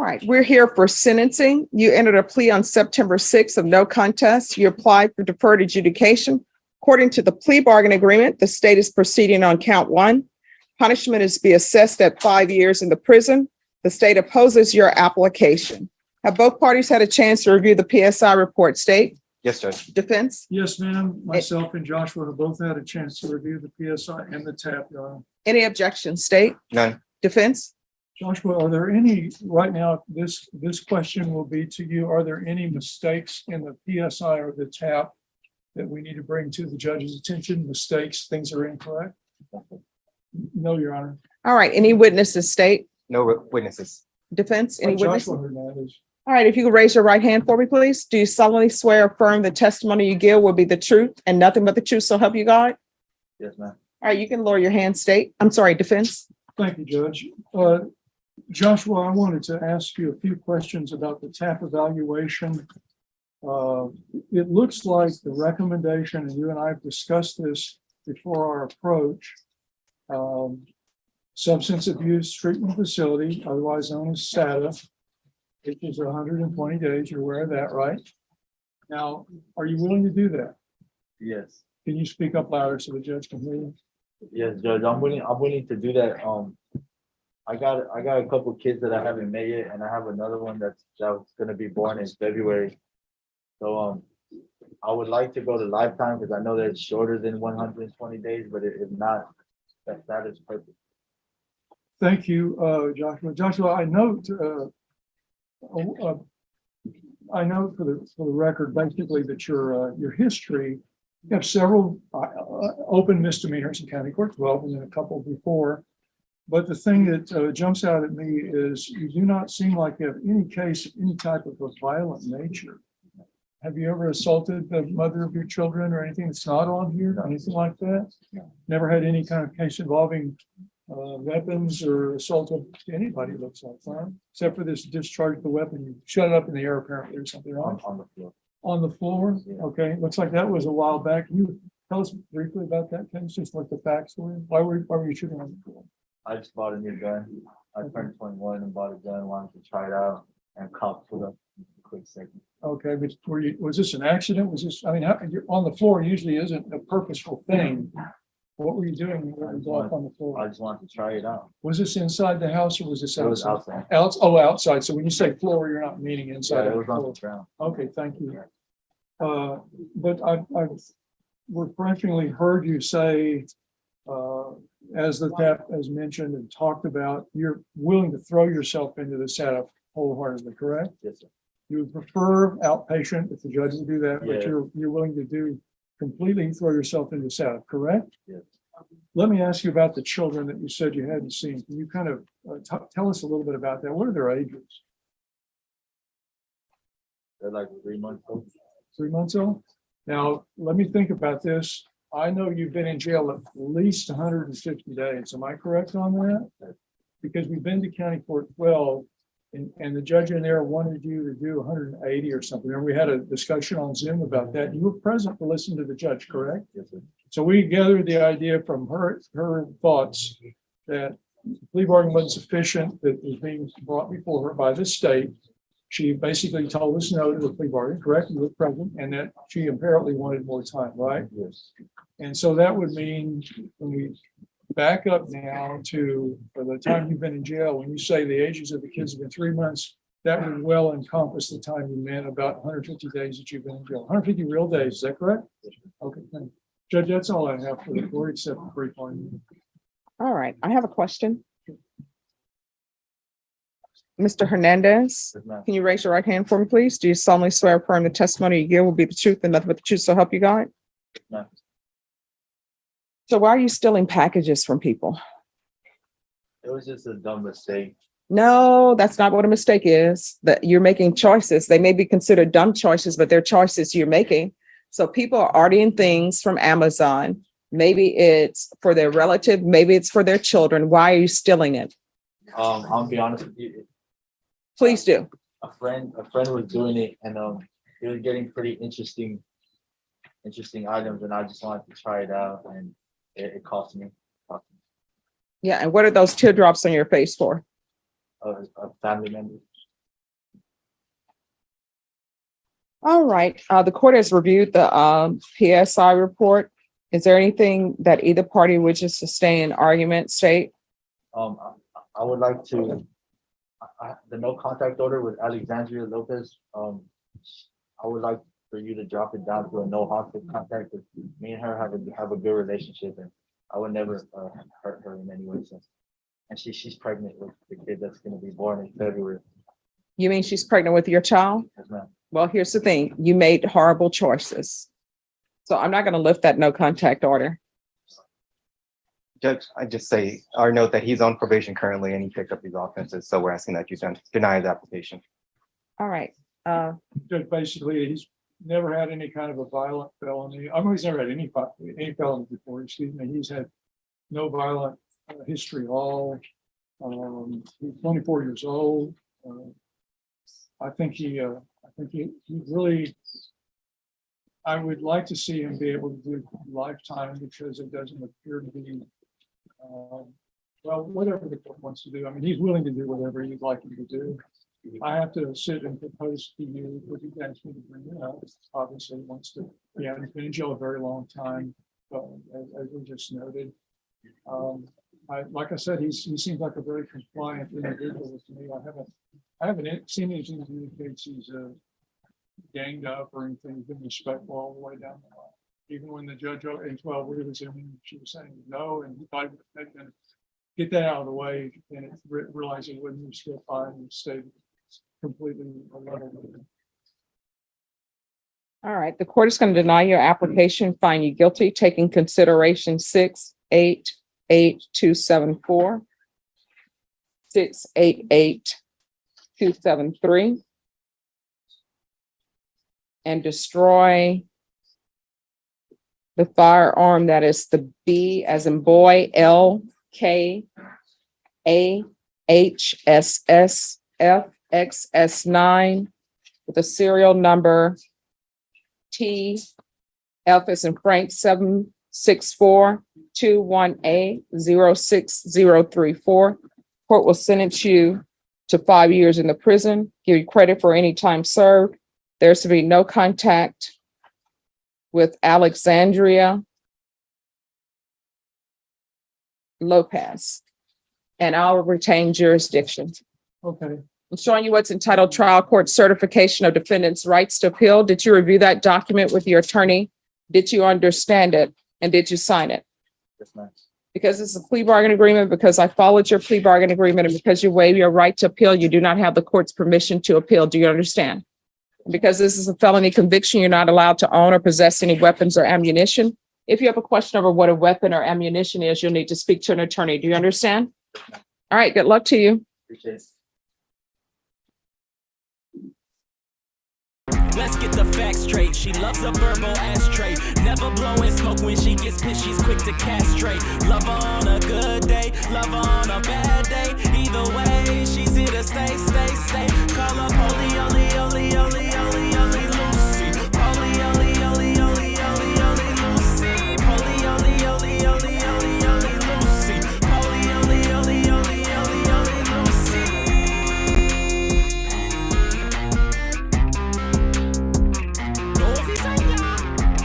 right, we're here for sentencing. You entered a plea on September 6th of no contest. You applied for deferred adjudication. According to the plea bargain agreement, the state is proceeding on count 1. Punishment is to be assessed at 5 years in the prison. The state opposes your application. Have both parties had a chance to review the PSI report, state? Yes, Judge. Defense? Yes, ma'am. Myself and Joshua have both had a chance to review the PSI and the TAP, Your Honor. Any objections, state? None. Defense? Joshua, are there any, right now, this question will be to you, are there any mistakes in the PSI or the TAP that we need to bring to the judge's attention? Mistakes, things are incorrect? No, Your Honor. All right, any witnesses, state? No witnesses. Defense? Any witnesses? Joshua Hernandez. All right, if you could raise your right hand for me, please. Do you solemnly swear or affirm the testimony you give will be the truth and nothing but the truth, so help you God? Yes, ma'am. All right, you can lower your hand, state. I'm sorry, defense. Thank you, Judge. Joshua, I wanted to ask you a few questions about the TAP evaluation. It looks like the recommendation, and you and I have discussed this before our approach, substance abuse treatment facility, otherwise known as SATA, which is 120 days. You're aware of that, right? Now, are you willing to do that? Yes, Can you speak up louder so the judge can hear you? yes, Judge. I'm willing to do that. I got a couple kids that I haven't made yet, and I have another one that's gonna be born in February. So I would like to go to lifetime because I know that it's shorter than 120 days, but if not, that is perfect. Thank you, Joshua. Joshua, I note for the record, basically that your history, you have several open misdemeanors in county court, 12, and then a couple before. But the thing that jumps out at me is you do not seem like you have any case of any type of a violent nature. Have you ever assaulted the mother of your children or anything that's not on here, anything like that? Never had any kind of case involving weapons or assault of anybody, it looks like, huh? Except for this discharge of the weapon, you shut it up in the air apparently or something, right? On the floor. On the floor? Yeah. Okay, looks like that was a while back. Can you tell us briefly about that case, just like the facts were? Why were you shooting on the floor? I just bought a new gun. I turned 21 and bought a gun, wanted to try it out, and cop pulled up in a quick second. Okay, but was this an accident? Was this, I mean, you're on the floor usually isn't a purposeful thing. What were you doing when you were off on the I floor? just wanted to try it out. Was this inside the house or was this It was outside? outside. Outside. So when you say floor, you're not meaning Yeah, inside. it of was the on floor. the ground. Okay, thank you. But I've refreshingly heard you say, as the TAP has mentioned and talked about, you're willing to throw yourself into the setup wholeheartedly, correct? Yes, sir. You would prefer outpatient if the judge would do that, but Yeah. you're willing to do completely throw yourself into setup, correct? Yes. Let me ask you about the children that you said you hadn't seen. Can you kind of tell us a little bit about that? What are their ages? They're like 3 months old. 3 months old? Now, let me think about this. I know you've been in jail at least 150 days. Am I correct on that? Because we've been to county court 12 and the judge in there wanted you to do 180 or something. And we had a discussion on Zoom about that. You were present to listen to the judge, correct? Yes, sir. So we gathered the idea from her thoughts that the plea bargain wasn't sufficient, that was being brought before her by the state. She basically told us no to the plea bargain, correct? You were present, and that she apparently wanted more time, right? Yes. And so that would mean when we back up now to for the time you've been in jail, when you say the ages of the kids have been 3 months, that would well encompass the time you meant about 150 days that you've been in jail. 150 real days, is that correct? Okay, thank you. Judge, that's all I have for the court, except the brief on. All right, I have a question. Mr. Hernandez, Yes, ma'am. can you raise your right hand for me, please? Do you solemnly swear or affirm the testimony you give will be the truth and nothing but the truth, so help you God? No. So why are you stealing packages from people? It was just a dumb mistake. No, that's not what a mistake is. That you're making choices. They may be considered dumb choices, but they're choices you're making. So people are ordering things from Amazon. Maybe it's for their relative, maybe it's for their children. Why are you stealing it? I'll be honest with you. Please do. A friend was doing it, and he was getting pretty interesting items, and I just wanted to try it out, and it cost me. Yeah, and what are those teardrops on your face for? A family member. All right, the court has reviewed the PSI report. Is there anything that either party wishes to stay in argument, state? I would like to, the no contact order with Alexandria Lopez, I would like for you to drop it down to a no hostile contact. 'Cause me and her have a good relationship, and I would never hurt her in any way. So, and she's pregnant with the kid that's gonna be born in February. You mean she's pregnant with your child? Yes, ma'am. Well, here's the thing, you made horrible choices. So I'm not gonna lift that no contact order. Judge, I just say, or note that he's on probation currently and he picked up these offenses, so we're asking that you deny his application. All right, Judge, basically, he's never had any kind of a violent felony. I mean, he's never had any felony before, excuse me. He's had no violent history at all. He's 24 years old. I think he really, I would like to see him be able to do lifetime because it doesn't appear to be, well, whatever the court wants to do. I mean, he's willing to do whatever you'd like him to do. I have to sit and propose to you what you asked me to bring up. Obviously, wants to, yeah, he's been in jail a very long time, as we just noted. Like I said, he seems like a very compliant individual to me. I haven't seen anything that indicates he's ganged up or anything. He's been respectful all the way down the line. Even when the judge in 12 was in, she was saying no, and he thought they can get that out of the way and realize it wouldn't still fine and stay completely alone. all right, the court is going to deny your application, find you guilty, taking consideration 688-274, 688-273, and destroy the firearm that is the B as in boy, LKAHSSFXS9 with a serial number TF as in Frank 76421A06034. Court will sentence you to 5 years in the prison, give you credit for any time served. There's to be no contact with Alexandria Lopez, and I'll retain jurisdiction. Okay, I'm showing you what's entitled Trial Court Certification of Defendant's Rights to Appeal. Did you review that document with your attorney? Did you understand it? And did you sign it? Yes, ma'am. Because it's a plea bargain agreement, because I followed your plea bargain agreement, and because you waive your right to appeal, you do not have the court's permission to appeal. Do you understand? Because this is a felony conviction, you're not allowed to own or possess any weapons or ammunition. If you have a question over what a weapon or ammunition is, you'll need to speak to an attorney. Do you understand? All right, good luck to you. Appreciate it. Let's get the facts straight. She loves a verbal ashtray. Never blowing smoke when she gets pissed. She's quick to castrate. Love her on a good day, love her on a bad